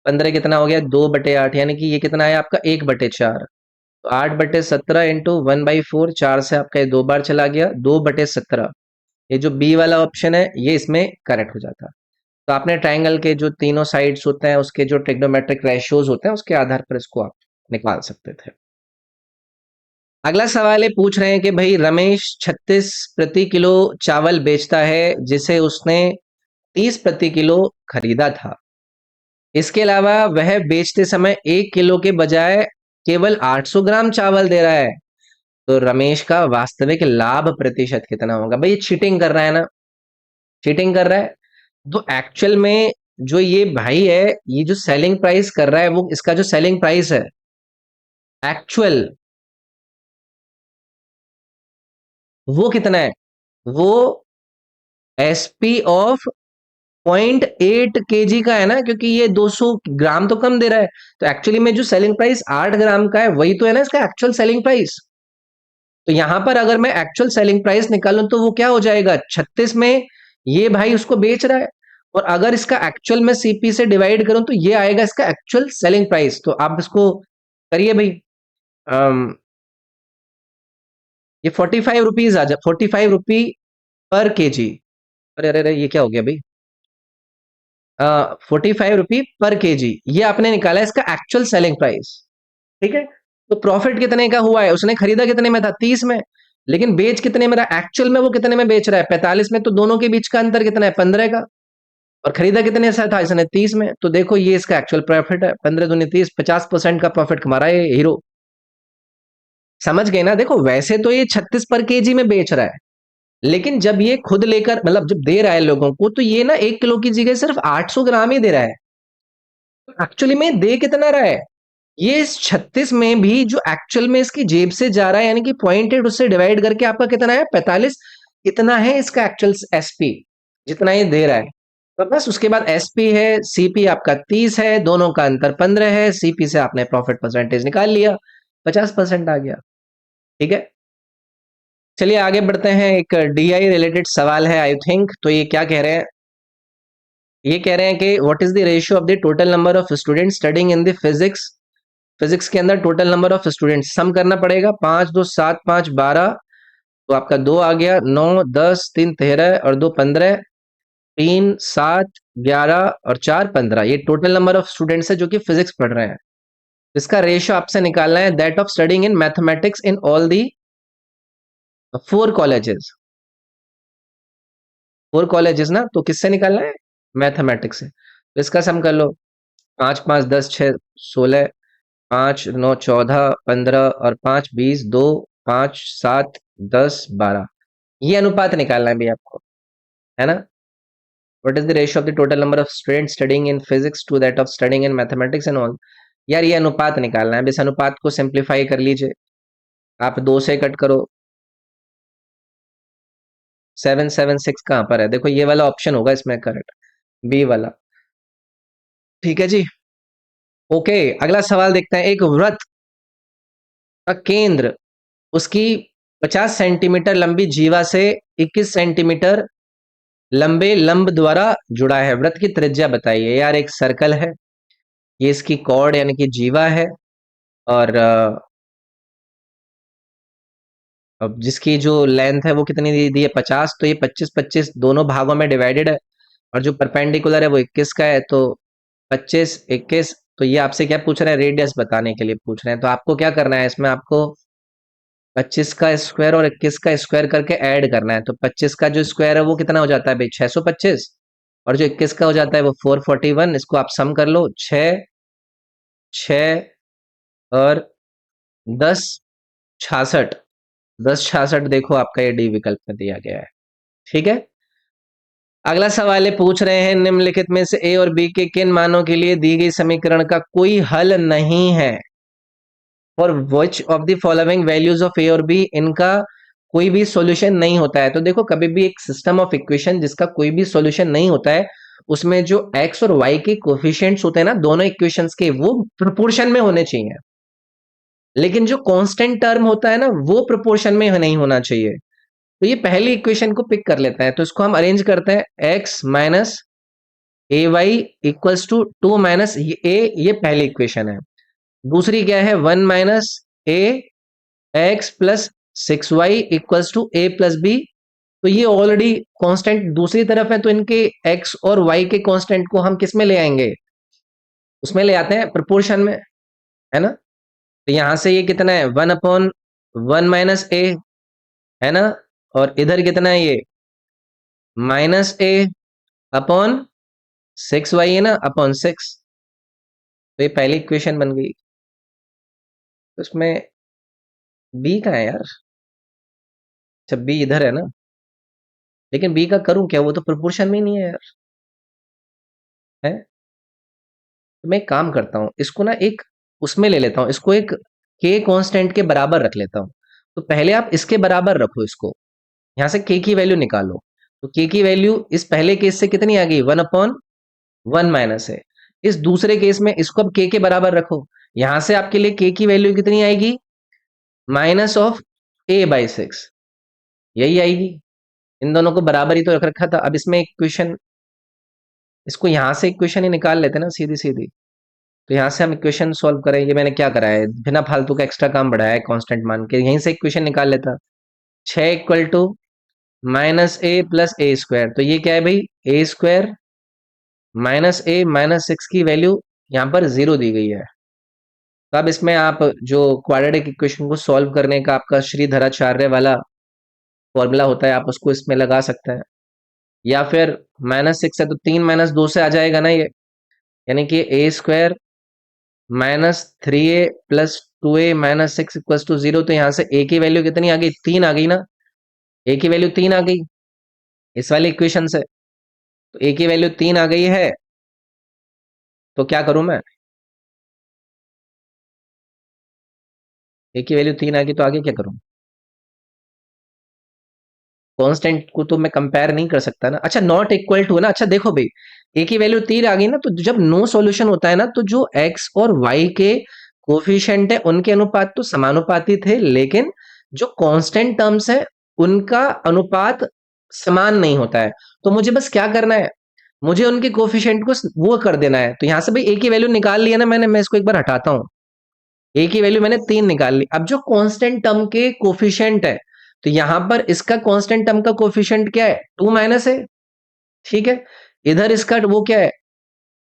15 कितना हो गया 2/8, यानी कि ये कितना है आपका 1/4। तो 8/17 इंटू 1/4, 4 से आपका ये 2 बार चला गया, 2/17। ये जो बी वाला ऑप्शन है ये इसमें करेक्ट हो जाता। तो आपने ट्राइंगल के जो तीनों साइड्स होते हैं उसके जो ट्रिग्नोमेट्रिक रेशियोज होते हैं उसके आधार पर इसको आप निकाल सकते थे। अगला सवाल ये पूछ रहे हैं कि भाई रमेश 36 प्रति किलो चावल बेचता है जिसे उसने 30 प्रति किलो खरीदा था। इसके अलावा वह बेचते समय 1 किलो के बजाय केवल 800 ग्राम चावल दे रहा है, तो रमेश का वास्तविक लाभ प्रतिशत कितना होगा। भाई ये चीटिंग कर रहा है ना, चीटिंग कर रहा है। तो एक्चुअल में जो ये भाई है ये जो सेलिंग प्राइस कर रहा है वो इसका जो सेलिंग प्राइस है एक्चुअल वो कितना है, वो एसपी ऑफ 0.8 kg का है ना, क्योंकि ये 200 ग्राम तो कम दे रहा है। तो एक्चुअली में जो सेलिंग प्राइस 8 ग्राम का है वही तो है ना इसका एक्चुअल सेलिंग प्राइस। तो यहां पर अगर मैं एक्चुअल सेलिंग प्राइस निकालूं तो वो क्या हो जाएगा 36 में ये भाई उसको बेच रहा है, और अगर इसका एक्चुअल में सीपी से डिवाइड करूं तो ये आएगा इसका एक्चुअल सेलिंग प्राइस। तो आप इसको करिए भाई, ये 45 रुपीज आ जा, 45 रुपी पर केजी। अरे अरे अरे ये क्या हो गया भाई, 45 रुपी पर केजी ये आपने निकाला है इसका एक्चुअल सेलिंग प्राइस। ठीक है, तो प्रॉफिट कितने का हुआ है, उसने खरीदा कितने में था 30 में, लेकिन बेच कितने में रहा एक्चुअल में, वो कितने में बेच रहा है 45 में। तो दोनों के बीच का अंतर कितना है 15 का, और खरीदा कितने से था इसने 30 में। तो देखो ये इसका एक्चुअल प्रॉफिट है, 15 दूनी 30, 50% का प्रॉफिट कमा रहा है ये हीरो। समझ गए ना। देखो वैसे तो ये 36 पर केजी में बेच रहा है, लेकिन जब ये खुद लेकर मतलब जब दे रहा है लोगों को तो ये ना 1 किलो की जगह सिर्फ 800 ग्राम ही दे रहा है। एक्चुअली में दे कितना रहा है, ये इस 36 में भी जो एक्चुअल में इसकी जेब से जा रहा है यानी कि 0.8 उससे डिवाइड करके आपका कितना है 45, इतना है इसका एक्चुअल एसपी जितना ये दे रहा है। तो बस उसके बाद एसपी है, सीपी आपका 30 है, दोनों का अंतर 15 है, सीपी से आपने प्रॉफिट परसेंटेज निकाल लिया, 50% आ गया। ठीक है, चलिए आगे बढ़ते हैं। एक डीआई रिलेटेड सवाल है आई थिंक। तो ये क्या कह रहे हैं, ये कह रहे हैं कि what is the ratio of the total number of students studying in the physics. Physics के अंदर टोटल नंबर ऑफ स्टूडेंट्स सम करना पड़ेगा, 5 2 7 5 12, तो आपका 2 आ गया, 9 10 3 13 और 2 15, 3 7 11 और 4 15, ये टोटल नंबर ऑफ स्टूडेंट्स है जो कि फिजिक्स पढ़ रहे हैं। इसका रेशियो आपसे निकालना है that of studying in mathematics in all the 4 colleges. 4 colleges ना, तो किससे निकालना है मैथमेटिक्स से। तो इसका सम कर लो, 5 5 10 6 16, 5 9 14 15 और 5 20, 2 5 7 10 12, ये अनुपात निकालना है भी आपको, है ना। What is the ratio of the total number of students studying in physics to that of studying in mathematics and all. यार ये अनुपात निकालना है, इस अनुपात को सिंप्लीफाई कर लीजिए, आप 2 से कट करो, 7 7 6 कहां पर है, देखो ये वाला ऑप्शन होगा इसमें करेक्ट, बी वाला। ठीक है जी, ओके। अगला सवाल देखते हैं। एक वृत्त का केंद्र उसकी 50 सेंटीमीटर लंबी जीवा से 21 सेंटीमीटर लंबे लंब द्वारा जुड़ा है। वृत्त की त्रिज्या बताइए। यार एक सर्कल है, ये इसकी कॉर्ड यानी कि जीवा है, और अब जिसकी जो लेंथ है वो कितनी दी दी है 50, तो ये 25 25 दोनों भागों में डिवाइडेड है, और जो परपेंडिकुलर है वो 21 का है, तो 25 21। तो ये आपसे क्या पूछ रहे हैं, रेडियस बताने के लिए पूछ रहे हैं। तो आपको क्या करना है इसमें, आपको 25 का स्क्वायर और 21 का स्क्वायर करके ऐड करना है। तो 25 का जो स्क्वायर है वो कितना हो जाता है भाई 625, और जो 21 का हो जाता है वो 441। इसको आप सम कर लो, 6 6 और 10 66, 10 66 देखो आपका ये डी विकल्प में दिया गया है। ठीक है, अगला सवाल ये पूछ रहे हैं निम्नलिखित में से ए और बी के किन मानों के लिए दी गई समीकरण का कोई हल नहीं है। For which of the following values of A और बी, इनका कोई भी सॉल्यूशन नहीं होता है। तो देखो कभी भी एक सिस्टम ऑफ इक्वेशन जिसका कोई भी सॉल्यूशन नहीं होता है उसमें जो x और y के कोफिशिएंट्स होते हैं ना दोनों इक्वेशंस के, वो प्रोपोर्शन में होने चाहिए, लेकिन जो कांस्टेंट टर्म होता है ना वो प्रोपोर्शन में नहीं होना चाहिए। तो ये पहली इक्वेशन को पिक कर लेते हैं, तो इसको हम अरेंज करते हैं, x minus A Y equals to 2 minus A, ये पहली इक्वेशन है। दूसरी क्या है, 1 minus A X plus 6y equals to A plus B. तो ये ऑलरेडी कांस्टेंट दूसरी तरफ है, तो इनके x और y के कांस्टेंट को हम किस में ले आएंगे, उसमें ले आते हैं प्रोपोर्शन में, है ना। तो यहां से ये कितना है, 1/1 माइनस ए, है ना, और इधर कितना है ये माइनस ए अपॉन 6y है ना, अपॉन 6। तो ये पहली इक्वेशन बन गई। तो इसमें बी कहाँ है यार, अच्छा बी इधर है ना, लेकिन बी का करूं क्या, वो तो प्रोपोर्शन में ही नहीं है यार, है। तो मैं एक काम करता हूँ, इसको ना एक उसमें ले लेता हूँ, इसको एक के कांस्टेंट के बराबर रख लेता हूँ। तो पहले आप इसके बराबर रखो इसको, यहाँ से के की वैल्यू निकालो। तो के की वैल्यू इस पहले केस से कितनी आ गई, 1/1 माइनस है। इस दूसरे केस में इसको अब के बराबर रखो, यहां से आपके लिए के की वैल्यू कितनी आएगी, माइनस ऑफ a/6, यही आएगी। इन दोनों को बराबर ही तो रख रखा था। अब इसमें एक क्वेश्चन, इसको यहां से इक्वेशन ही निकाल लेते ना सीधी सीधी। तो यहाँ से हम इक्वेशन सॉल्व करें, ये मैंने क्या करा है, बिना फालतू का एक्स्ट्रा काम बढ़ाया है, कांस्टेंट मान के यहीं से इक्वेशन निकाल लेता। 6 equal to minus A plus A square, तो ये क्या है भाई, A square minus A minus 6 की वैल्यू यहाँ पर 0 दी गई है। तो अब इसमें आप जो क्वाड्रेटिक इक्वेशन को सॉल्व करने का आपका श्रीधराचार्य वाला फॉर्मूला होता है, आप उसको इसमें लगा सकते हैं, या फिर -6 है तो 3 - 2 से आ जाएगा ना ये, यानी कि A square -3a plus 2a minus 6 equals to 0। तो यहाँ से a की वैल्यू कितनी आ गई, 3 आ गई ना, a की वैल्यू 3 आ गई इस वाली इक्वेशन से। तो a की वैल्यू 3 आ गई है, तो क्या करूं मैं, a की वैल्यू 3 आ गई तो आगे क्या करूं, कांस्टेंट को तो मैं कंपेयर नहीं कर सकता ना। अच्छा नॉट इक्वल टू है ना, अच्छा देखो भाई, a की वैल्यू 3 आ गई ना, तो जब नो सॉल्यूशन होता है ना, तो जो x और y के कोफिशिएंट है उनके अनुपात तो समानुपाती थे, लेकिन जो कांस्टेंट टर्म्स है उनका अनुपात समान नहीं होता है। तो मुझे बस क्या करना है, मुझे उनके कोफिशिएंट को वो कर देना है। तो यहां से भाई a की वैल्यू निकाल लिया ना मैंने, मैं इसको एक बार हटाता हूं, a की वैल्यू मैंने 3 निकाल ली। अब जो कांस्टेंट टर्म के कोफिशिएंट है, तो यहां पर इसका कांस्टेंट टर्म का कोफिशिएंट क्या है, 2 माइनस है, ठीक है। इधर इसका वो क्या है,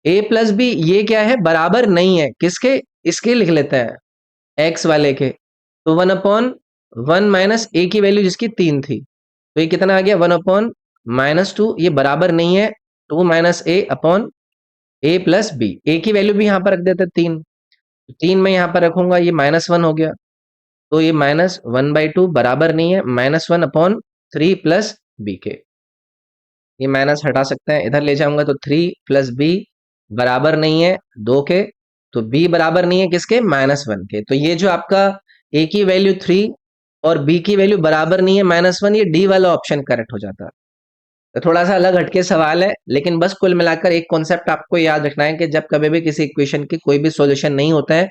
a प्लस बी, ये क्या है, बराबर नहीं है किसके, इसके लिख लेते हैं x वाले के। तो 1/1 माइनस a की वैल्यू जिसकी 3 थी, तो ये कितना आ गया, 1/-2, ये बराबर नहीं है 2 माइनस ए अपॉन ए प्लस बी। ए की वैल्यू भी यहाँ पर रख देते 3, 3 में यहाँ पर रखूंगा, ये -1 हो गया। तो ये -1/2 बराबर नहीं है -1/3 प्लस बी के, ये माइनस हटा सकते हैं, इधर ले जाऊंगा तो 3 प्लस बी बराबर नहीं है 2 के, तो बी बराबर नहीं है किसके, -1 के। तो ये जो आपका ए की वैल्यू 3 और बी की वैल्यू बराबर नहीं है -1, ये डी वाला ऑप्शन करेक्ट हो जाता है। तो थोड़ा सा अलग हटके सवाल है, लेकिन बस कुल मिलाकर एक कॉन्सेप्ट आपको याद रखना है कि जब कभी भी किसी इक्वेशन की कोई भी सॉल्यूशन नहीं होता है,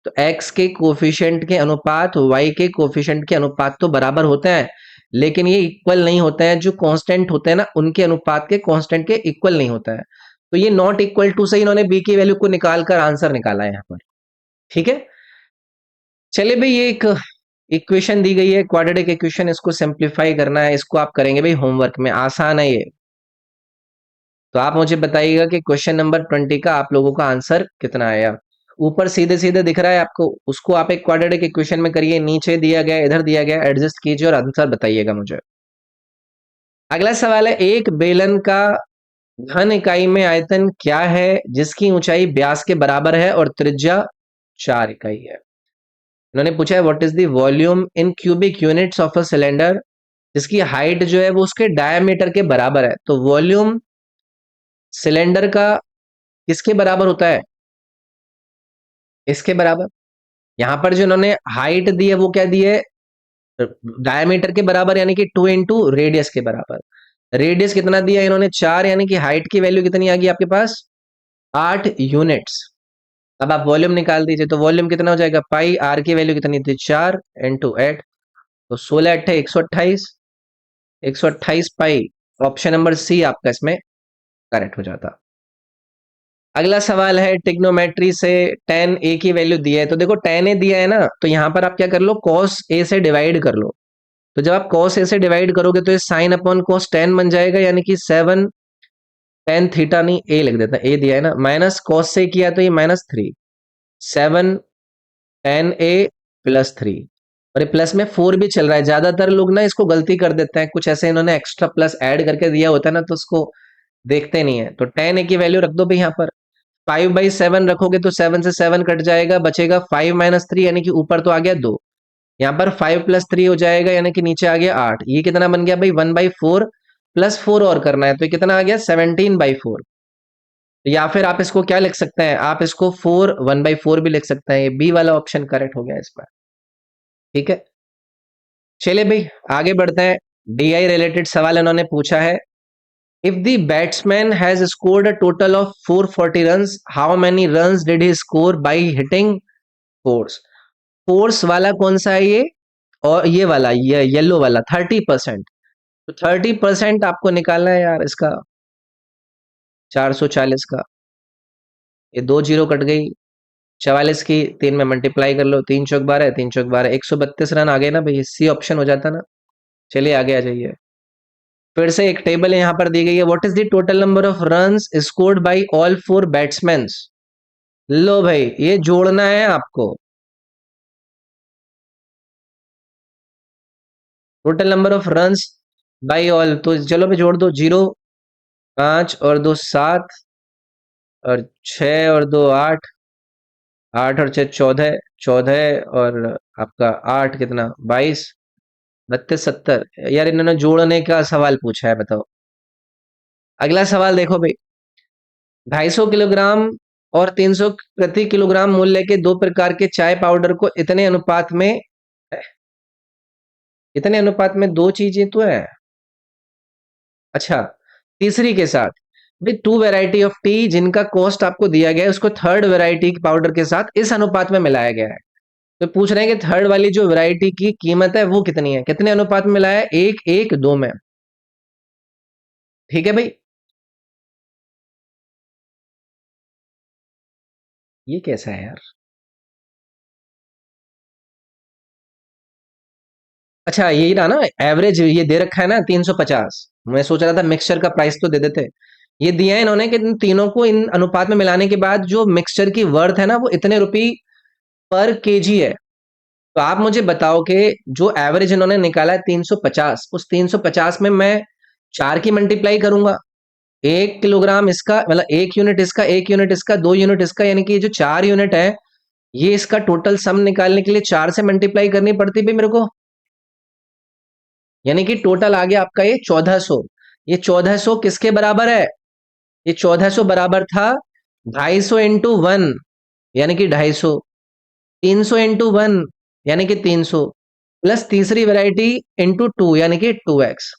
तो x के कोफिशिएंट के अनुपात y के कोफिशिएंट के अनुपात तो बराबर होते हैं, लेकिन ये इक्वल नहीं होते हैं। जो कांस्टेंट होते हैं ना उनके अनुपात के कांस्टेंट के इक्वल नहीं होता है। तो ये नॉट इक्वल टू से इन्होंने b की वैल्यू को निकाल कर आंसर निकाला है यहाँ पर, ठीक है। चलिए भाई, ये एक इक्वेशन दी गई है क्वाड्रेटिक इक्वेशन, इसको सिंप्लीफाई करना है, इसको आप करेंगे भाई होमवर्क में, आसान है ये। तो आप मुझे बताइएगा कि क्वेश्चन नंबर 20 का आप लोगों का आंसर कितना आया। ऊपर सीधे सीधे दिख रहा है आपको, उसको आप एक क्वाड्रेटिक इक्वेशन में करिए, नीचे दिया गया इधर दिया गया, एडजस्ट कीजिए और आंसर बताइएगा मुझे। अगला सवाल है, एक बेलन का घन इकाई में आयतन क्या है जिसकी ऊंचाई व्यास के बराबर है और त्रिज्या 4 इकाई है। उन्होंने पूछा है what is the volume in cubic units of a cylinder, जिसकी हाइट जो है वो उसके डायमीटर के बराबर है। तो वॉल्यूम सिलेंडर का किसके बराबर होता है, इसके बराबर। यहां पर जो इन्होंने हाइट दी है वो क्या दी है, डायमीटर के बराबर, यानी कि 2 इंटू रेडियस के बराबर। रेडियस कितना दिया इन्होंने 4, यानी कि हाइट की वैल्यू कितनी आ गई आपके पास 8 यूनिट्स। अब आप वॉल्यूम निकाल दीजिए, तो वॉल्यूम कितना हो जाएगा पाई, आर की वैल्यू कितनी थी 4 इंटू 8, तो 16 8 128, 128 पाई। ऑप्शन नंबर सी आपका इसमें करेक्ट हो जाता। अगला सवाल है ट्रिग्नोमेट्री से tan a की वैल्यू दी है, तो देखो tan a दिया है ना, तो यहां पर आप क्या कर लो cos a से डिवाइड कर लो। तो जब आप cos a से डिवाइड करोगे तो ये साइन अपॉन cos tan बन जाएगा, यानी कि 7 tan थीटा, नहीं a लिख देता, a दिया है ना, माइनस cos से किया तो ये -3, 7 tan a +3, और ये प्लस में 4 भी चल रहा है। ज्यादातर लोग ना इसको गलती कर देते हैं, कुछ ऐसे इन्होंने एक्स्ट्रा प्लस ऐड करके दिया होता है ना, तो उसको देखते नहीं है। तो tan a की वैल्यू रख दो भाई यहाँ पर, 5/7 रखोगे तो 7 से 7 कट जाएगा, बचेगा 5 - 3, यानी कि ऊपर तो आ गया 2, यहाँ पर 5 + 3 हो जाएगा, यानी कि नीचे आ गया 8। ये कितना बन गया भाई 1/4, प्लस 4 और करना है, तो ये कितना आ गया 17/4। या फिर आप इसको क्या लिख सकते हैं, आप इसको 1/4 भी लिख सकते हैं। ये बी वाला ऑप्शन करेक्ट हो गया इस पर। ठीक है, चलिए भाई आगे बढ़ते हैं। डीआई रिलेटेड सवाल इन्होंने पूछा है, if the batsman has scored a total of 440 runs, how many runs did he score by hitting fours. Fours वाला कौन सा है ये, और ये वाला, ये येलो वाला 30%। तो 30% आपको निकालना है यार इसका, 440 का, ये 2 जीरो कट गई, 44 की 3 में मल्टीप्लाई कर लो, 3 चौक 12, 3 चौक 12, 132 रन आ गए ना भाई, सी ऑप्शन हो जाता ना। चलिए आगे आ जाइए। फिर से एक टेबल यहाँ पर दी गई है, what is the total number of runs scored by all 4 batsman. लो भाई ये जोड़ना है आपको, total number of runs by all, तो चलो मैं जोड़ दो, 0 5 और 2 7, और 6 और 2 8, 8 और 6 14, 14 और आपका 8 कितना 22, 32 70। यार इन्होंने जोड़ने का सवाल पूछा है, बताओ। अगला सवाल देखो भाई, 250 किलोग्राम और 300 प्रति किलोग्राम मूल्य के दो प्रकार के चाय पाउडर को इतने अनुपात में दो चीजें तो है। अच्छा, तीसरी के साथ भाई, 2 वैरायटी ऑफ टी जिनका कॉस्ट आपको दिया गया है, उसको थर्ड वैरायटी पाउडर के साथ इस अनुपात में मिलाया गया है। तो पूछ रहे हैं कि थर्ड वाली जो वैरायटी की कीमत है वो कितनी है, कितने अनुपात में मिलाया है, 1:1:2 में। ठीक है भाई, ये कैसा है यार। अच्छा यही रहा ना, एवरेज ये दे रखा है ना 350, मैं सोच रहा था मिक्सचर का प्राइस तो दे देते। ये दिया है इन्होंने कि इन तीनों को इन अनुपात में मिलाने के बाद जो मिक्सचर की वर्थ है ना वो इतने रुपए पर केजी है। तो आप मुझे बताओ कि जो एवरेज इन्होंने निकाला है 350, उस 350 में मैं 4 की मल्टीप्लाई करूंगा, 1 किलोग्राम इसका मतलब 1 यूनिट इसका, 1 यूनिट इसका, 2 यूनिट इसका, यानी कि ये जो 4 यूनिट है, ये इसका टोटल सम निकालने के लिए 4 से मल्टीप्लाई करनी पड़ती भाई मेरे को, यानी कि टोटल आ गया आपका ये 1400। ये 1400 किसके बराबर है, ये 1400 बराबर था 250 इंटू 1, यानी कि 250, 300 इंटू 1, यानी कि 300, प्लस तीसरी वैरायटी इंटू 2, यानी कि 2x।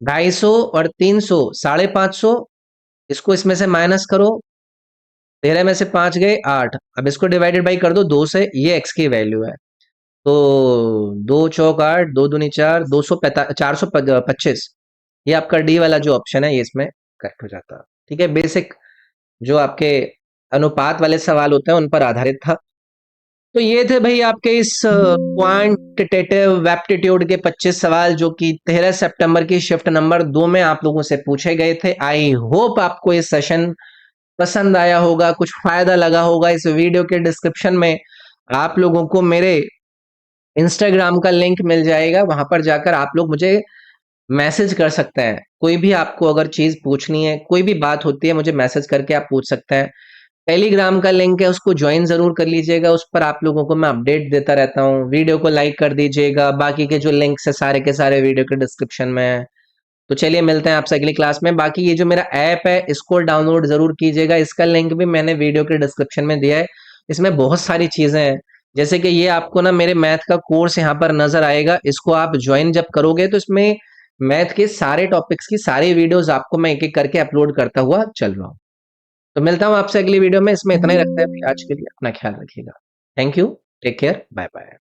250 और 300 550, इसको इसमें से माइनस करो, 13 में से 5 गए 8, अब इसको डिवाइडेड बाई कर दो 2 से, ये x की वैल्यू है। तो 2 चौक 8, 2 दूनी 4, 425, ये आपका डी वाला जो ऑप्शन है ये इसमें करेक्ट हो जाता है। ठीक है, बेसिक जो आपके अनुपात वाले सवाल होते हैं उन पर आधारित था। तो ये थे भाई आपके इस क्वांटिटेटिव एप्टीट्यूड के 25 सवाल, जो कि 13 सितंबर की शिफ्ट नंबर 2 में आप लोगों से पूछे गए थे। आई होप आपको ये सेशन पसंद आया होगा, कुछ फायदा लगा होगा। इस वीडियो के डिस्क्रिप्शन में आप लोगों को मेरे इंस्टाग्राम का लिंक मिल जाएगा, वहां पर जाकर आप लोग मुझे मैसेज कर सकते हैं। कोई भी आपको अगर चीज पूछनी है, कोई भी बात होती है, मुझे मैसेज करके आप पूछ सकते हैं। टेलीग्राम का लिंक है, उसको ज्वाइन जरूर कर लीजिएगा, उस पर आप लोगों को मैं अपडेट देता रहता हूँ। वीडियो को लाइक कर दीजिएगा, बाकी के जो लिंक्स है सारे के सारे वीडियो के डिस्क्रिप्शन में है। तो चलिए मिलते हैं आपसे अगली क्लास में। बाकी ये जो मेरा ऐप है इसको डाउनलोड जरूर कीजिएगा, इसका लिंक भी मैंने वीडियो के डिस्क्रिप्शन में दिया है। इसमें बहुत सारी चीजें हैं, जैसे कि ये आपको ना मेरे मैथ का कोर्स यहाँ पर नजर आएगा, इसको आप ज्वाइन जब करोगे तो इसमें मैथ के सारे टॉपिक्स की सारी वीडियोस आपको मैं एक एक करके अपलोड करता हुआ चल रहा हूँ। तो मिलता हूँ आपसे अगली वीडियो में, इसमें इतना ही रखते हैं अभी आज के लिए, अपना ख्याल रखिएगा। Thank you, take care, bye bye.